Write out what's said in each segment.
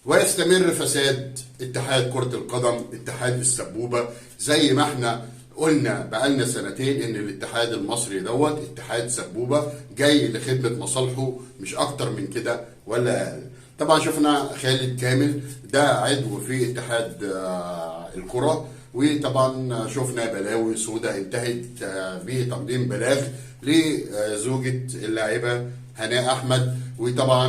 ويستمر فساد اتحاد كرة القدم، اتحاد السبوبة. زي ما احنا قلنا بقالنا سنتين ان الاتحاد المصري دوت اتحاد سبوبة جاي لخدمة مصالحه، مش اكتر من كده ولا اقل. طبعا شفنا خالد كامل ده عضو في اتحاد الكرة، وطبعا شفنا بلاوي سودة انتهت بتقديم بلاغ لزوجة اللاعبة هناء احمد. وطبعا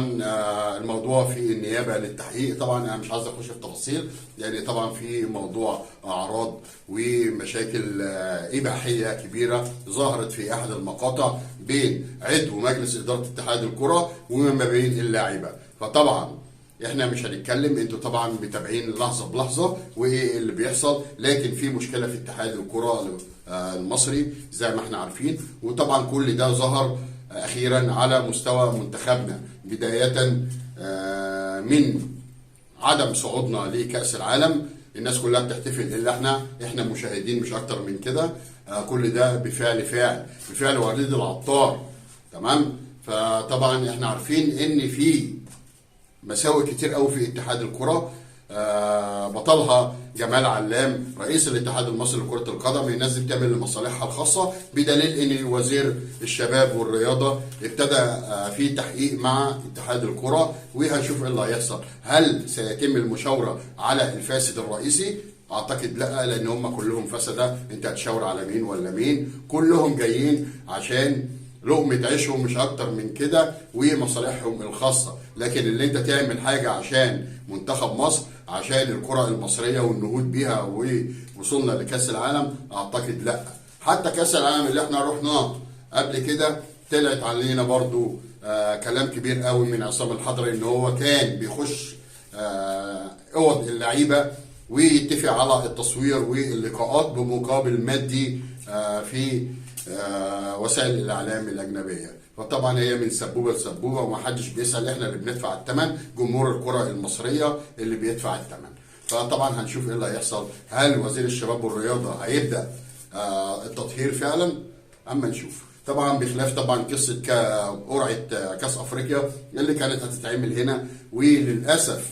الموضوع في النيابه للتحقيق. طبعا انا مش عايز اخش في تفاصيل لان طبعا في موضوع اعراض ومشاكل اباحيه كبيره ظهرت في احد المقاطع بين عضو مجلس اداره اتحاد الكره وما بين اللاعبه. فطبعا احنا مش هنتكلم، انتوا طبعا متابعين لحظه بلحظه وايه اللي بيحصل، لكن في مشكله في اتحاد الكره المصري زي ما احنا عارفين. وطبعا كل ده ظهر اخيرا على مستوى منتخبنا، بدايه من عدم صعودنا لكاس العالم. الناس كلها بتحتفل الا احنا مشاهدين مش اكتر من كده. كل ده بفعل وليد العطار. تمام. فطبعا احنا عارفين ان في مساوئ كتير قوي في اتحاد الكره. بطلها جمال علام رئيس الاتحاد المصري لكرة القدم. الناس دي بتعمل لمصالحها الخاصة، بدليل ان وزير الشباب والرياضة ابتدى في تحقيق مع اتحاد الكرة، وهنشوف ايه اللي هيحصل. هل سيتم المشاورة على الفاسد الرئيسي؟ اعتقد لا، لان هم كلهم فسدة. انت هتشاور على مين ولا مين؟ كلهم جايين عشان لقمة عيشهم مش اكتر من كده ومصالحهم الخاصة. لكن اللي انت تعمل حاجة عشان منتخب مصر، عشان الكرة المصرية والنهوض بيها ووصولنا لكأس العالم، اعتقد لا. حتى كأس العالم اللي احنا رحناه قبل كده طلعت علينا برضو كلام كبير قوي من عصام الحضري ان هو كان بيخش اوض اللعيبة ويتفق على التصوير واللقاءات بمقابل مادي في وسائل الاعلام الاجنبيه. فطبعا هي من سبوبه لسبوبه ومحدش بيسال، احنا اللي بندفع الثمن، جمهور الكره المصريه اللي بيدفع الثمن. فطبعا هنشوف ايه اللي هيحصل. هل وزير الشباب والرياضه هيبدا التطهير فعلا؟ اما نشوف. طبعا بخلاف طبعا قصه قرعه كاس افريقيا اللي كانت هتتعمل هنا، وللاسف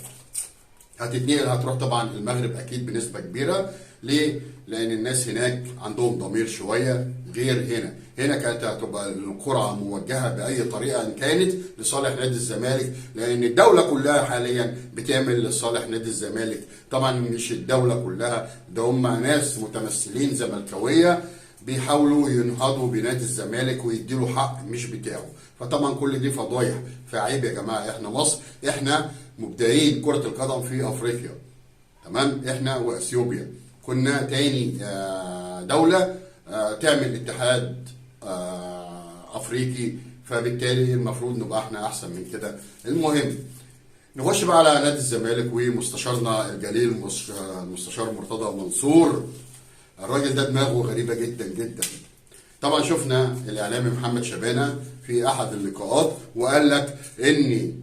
هتروح طبعا المغرب اكيد بنسبه كبيره. ليه؟ لان الناس هناك عندهم ضمير شويه غير هنا. هنا كانت هتبقى القرعه موجهه باي طريقه ان كانت لصالح نادي الزمالك، لان الدوله كلها حاليا بتعمل لصالح نادي الزمالك. طبعا مش الدوله كلها، ده هم ناس متمثلين زملكاويه بيحاولوا ينهضوا بنادي الزمالك ويديله حق مش بتاعه. فطبعا كل دي فضايح. فعيب يا جماعه، احنا مصر، احنا مبدعين كره القدم في افريقيا. تمام. احنا واثيوبيا كنا تاني دوله تعمل اتحاد افريقي، فبالتالي المفروض نبقى احنا احسن من كده. المهم نخش بقى على نادي الزمالك ومستشارنا الجليل المستشار مرتضى منصور. الراجل ده دماغه غريبه جدا جدا. طبعا شفنا الاعلامي محمد شبانه في احد اللقاءات وقال لك ان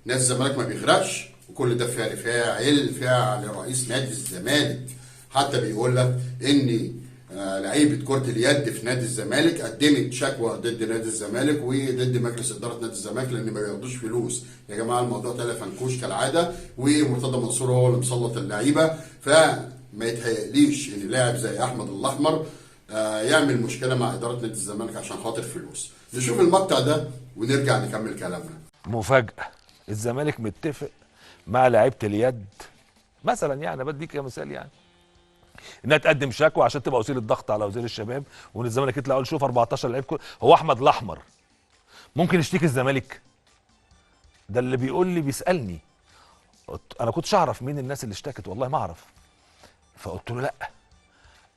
نادي الزمالك ما بيغرقش، وكل ده فعل رئيس نادي الزمالك. حتى بيقول لك ان لعيبه كره اليد في نادي الزمالك قدمت شكوى ضد نادي الزمالك وضد مجلس اداره نادي الزمالك لان ما بياخدوش فلوس. يا جماعه الموضوع طلع فنكوش كالعاده، ومرتضى منصور هو اللي مسلط اللعيبه. فما يتهيأليش ان لاعب زي احمد الاحمر يعمل مشكله مع اداره نادي الزمالك عشان خاطر فلوس. نشوف المقطع ده ونرجع نكمل كلامنا. مفاجاه، الزمالك متفق مع لعيبه اليد مثلا، يعني بديك مثال، يعني انها تقدم شكوى عشان تبقى وسيله ضغط على وزير الشباب، وان الزمالك يطلع يقول شوف 14 لعيب هو احمد الاحمر ممكن يشتكي الزمالك؟ ده اللي بيقول لي بيسالني. انا كنتش اعرف مين الناس اللي اشتكت، والله ما اعرف. فقلت له لا.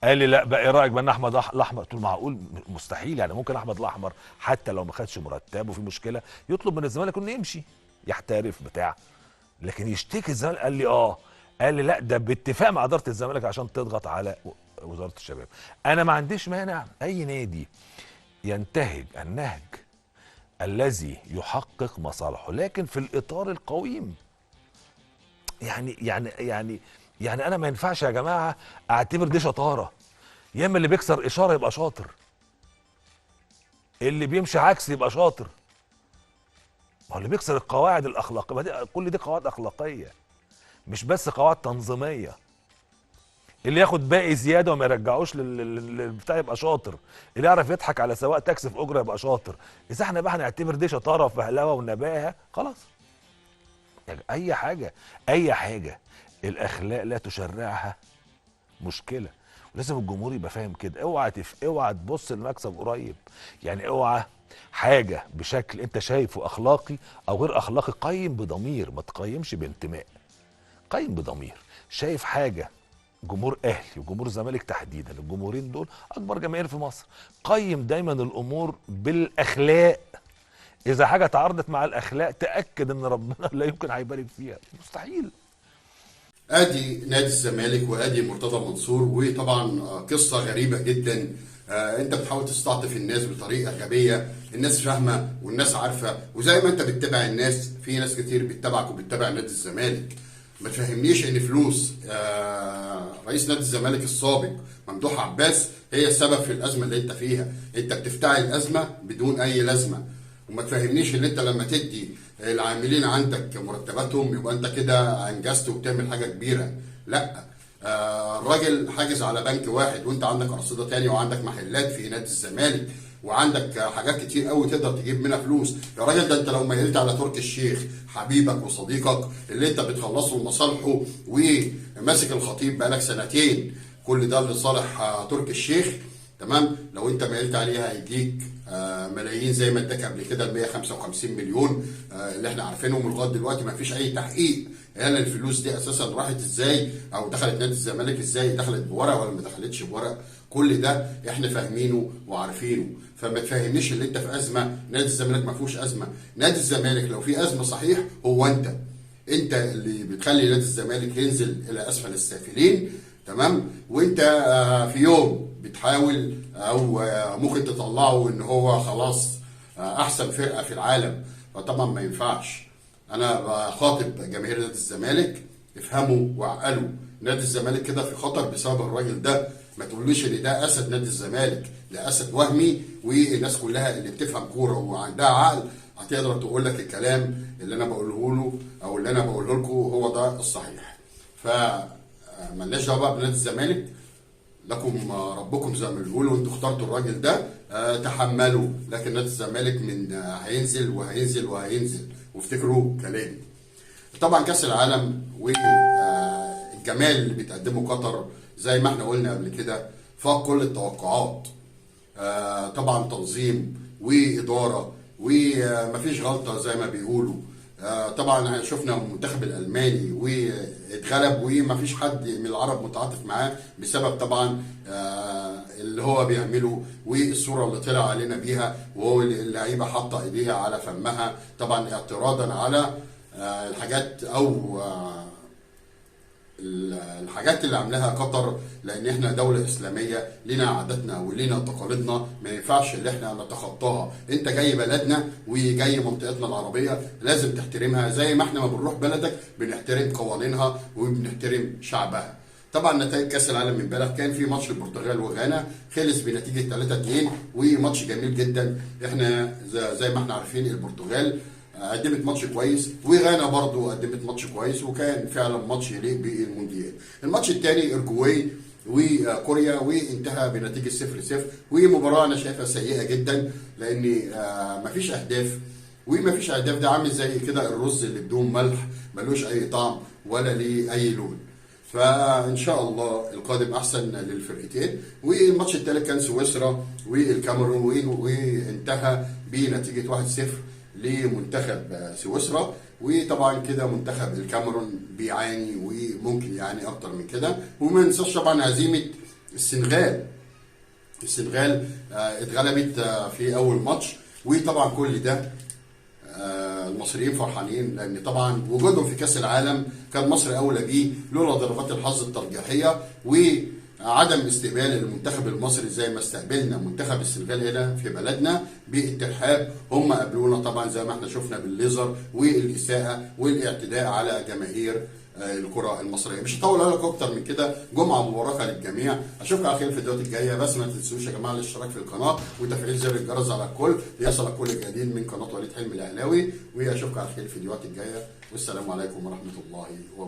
قال لي لا بقى ايه رايك بان احمد الاحمر؟ قلت له معقول؟ مستحيل. يعني ممكن احمد الاحمر حتى لو ما خدش مرتب وفي مشكله يطلب من الزمالك انه يمشي يحترف بتاع، لكن يشتكي الزمالك؟ قال لي اه. قال لي لا ده باتفاق مع اداره الزمالك عشان تضغط على وزاره الشباب. انا ما عنديش مانع اي نادي ينتهج النهج الذي يحقق مصالحه، لكن في الاطار القويم. يعني انا ما ينفعش يا جماعه اعتبر دي شطاره. يا اما اللي بيكسر اشاره يبقى شاطر، اللي بيمشي عكس يبقى شاطر. ما هو اللي بيكسر القواعد الاخلاقيه، كل دي قواعد اخلاقيه. مش بس قواعد تنظيميه. اللي ياخد باقي زياده وما يرجعوش للبتاع يبقى شاطر، اللي يعرف يضحك على سواق تاكسي في اجره يبقى شاطر. اذا احنا بقى هنعتبر دي شطاره وفهلوه ونباهه، خلاص. يعني اي حاجه، اي حاجه الاخلاق لا تشرعها مشكله. ولازم الجمهور يبقى فاهم كده. اوعى تبص المكسب قريب. يعني اوعى حاجه بشكل انت شايفه اخلاقي او غير اخلاقي، قيم بضمير، ما تقيمش بانتماء، قيم بضمير. شايف حاجه، جمهور اهلي وجمهور زمالك تحديدا، الجمهورين دول اكبر جماهير في مصر، قيم دايما الامور بالاخلاق. اذا حاجه تعارضت مع الاخلاق تاكد ان ربنا لا يمكن هيبارك فيها، مستحيل. ادي نادي الزمالك وادي مرتضى منصور، وطبعا قصه غريبه جدا. انت بتحاول تستعطف الناس بطريقه غبيه، الناس فاهمه والناس عارفه، وزي ما انت بتتابع الناس في ناس كتير بتتابعك وبتتابع نادي الزمالك. ما تفهمنيش ان فلوس رئيس نادي الزمالك السابق ممدوح عباس هي السبب في الازمه اللي انت فيها. انت بتفتعل الازمه بدون اي لازمه. وما تفهمنيش ان انت لما تدي العاملين عندك مرتباتهم يبقى انت كده انجزت وبتعمل حاجه كبيره. لا، الراجل حاجز على بنك واحد وانت عندك ارصده تاني وعندك محلات في نادي الزمالك وعندك حاجات كتير قوي تقدر تجيب منها فلوس. يا راجل ده انت لو ميلت على تركي الشيخ حبيبك وصديقك اللي انت بتخلصه لمصالحه وماسك الخطيب بقالك سنتين، كل ده لصالح تركي الشيخ، تمام؟ لو انت ميلت عليه هيديك ملايين زي ما اداك قبل كده ال 155 مليون اللي احنا عارفينهم. لغايه دلوقتي ما فيش اي تحقيق هل الفلوس دي اساسا راحت ازاي او دخلت نادي الزمالك ازاي، دخلت بورق ولا ما دخلتش بورق. كل ده احنا فاهمينه وعارفينه. فما تفهمنيش اللي انت في ازمه، نادي الزمالك ما فيهوش ازمه. نادي الزمالك لو في ازمه صحيح هو انت اللي بتخلي نادي الزمالك ينزل الى اسفل السافلين، تمام؟ وانت في يوم بتحاول او ممكن تطلعه ان هو خلاص احسن فرقه في العالم، فطبعا ما ينفعش. انا بخاطب جماهير نادي الزمالك، افهموا وعقلوا. نادي الزمالك كده في خطر بسبب الراجل ده. ما تقوليش ان ده اسد نادي الزمالك، ده اسد وهمي. والناس كلها اللي بتفهم كوره وعندها عقل هتقدر تقول لك الكلام اللي انا بقوله له او اللي انا بقوله لكم هو ده الصحيح. فمالناش دعوه بقى بنادي الزمالك، لكم ربكم زي ما بيقولوا، انتوا اخترتوا الراجل ده تحملوا. لكن نادي الزمالك من هينزل وهينزل وهينزل، وافتكروا كلامي. طبعا كاس العالم والجمال اللي بتقدمه قطر زي ما احنا قلنا قبل كده فاق كل التوقعات. طبعا تنظيم واداره ومفيش غلطه زي ما بيقولوا. طبعا شفنا المنتخب الالماني واتغلب ومفيش حد من العرب متعاطف معاه بسبب طبعا اللي هو بيعمله والصوره اللي طلع علينا بيها، وهو اللعيبه حاطه ايديها على فمها طبعا اعتراضا على الحاجات او الحاجات اللي عاملاها قطر، لان احنا دوله اسلاميه لنا عاداتنا ولنا تقاليدنا ما ينفعش اللي احنا نتخطاها. انت جاي بلدنا وجاي منطقتنا العربيه لازم تحترمها زي ما احنا ما بنروح بلدك بنحترم قوانينها وبنحترم شعبها. طبعا نتائج كاس العالم امبارح كان في ماتش البرتغال وغانا خلص بنتيجه 3-2 وماتش جميل جدا. احنا زي ما احنا عارفين البرتغال قدمت ماتش كويس وغانا برضو قدمت ماتش كويس، وكان فعلا ماتش يليق بالمونديال. الماتش الثاني اورجواي وكوريا وانتهى بنتيجه 0-0، ومباراه انا شايفها سيئه جدا لان مفيش اهداف. ومفيش اهداف ده عامل زي كده الرز اللي بدون ملح ملوش اي طعم ولا ليه اي لون. فان شاء الله القادم احسن للفرقتين. والماتش الثالث كان سويسرا والكاميرون وانتهى بنتيجه 1-0 لمنتخب سويسرا. وطبعا كده منتخب الكاميرون بيعاني وممكن يعاني اكتر من كده. وما ننساش طبعا هزيمه السنغال. السنغال اتغلبت في اول ماتش، وطبعا كل ده المصريين فرحانين لان طبعا وجودهم في كاس العالم كان مصر اولى بيه لولا ضربات الحظ الترجيحيه وعدم استقبال المنتخب المصري زي ما استقبلنا منتخب السنغال هنا في بلدنا بالترحاب. هم قابلونا طبعا زي ما احنا شفنا بالليزر والاساءه والاعتداء على جماهير الكره المصريه. مش هطول عليكم اكتر من كده. جمعه مباركه للجميع. اشوفكم على خير في الفيديوهات الجايه، بس ما تنسوش يا جماعه الاشتراك في القناه وتفعيل زر الجرس على الكل ليصلك كل جديد من قناه وليد حلمي الاهلاوي. واشوفكم على خير في الفيديوهات الجايه، والسلام عليكم ورحمه الله وبركاته.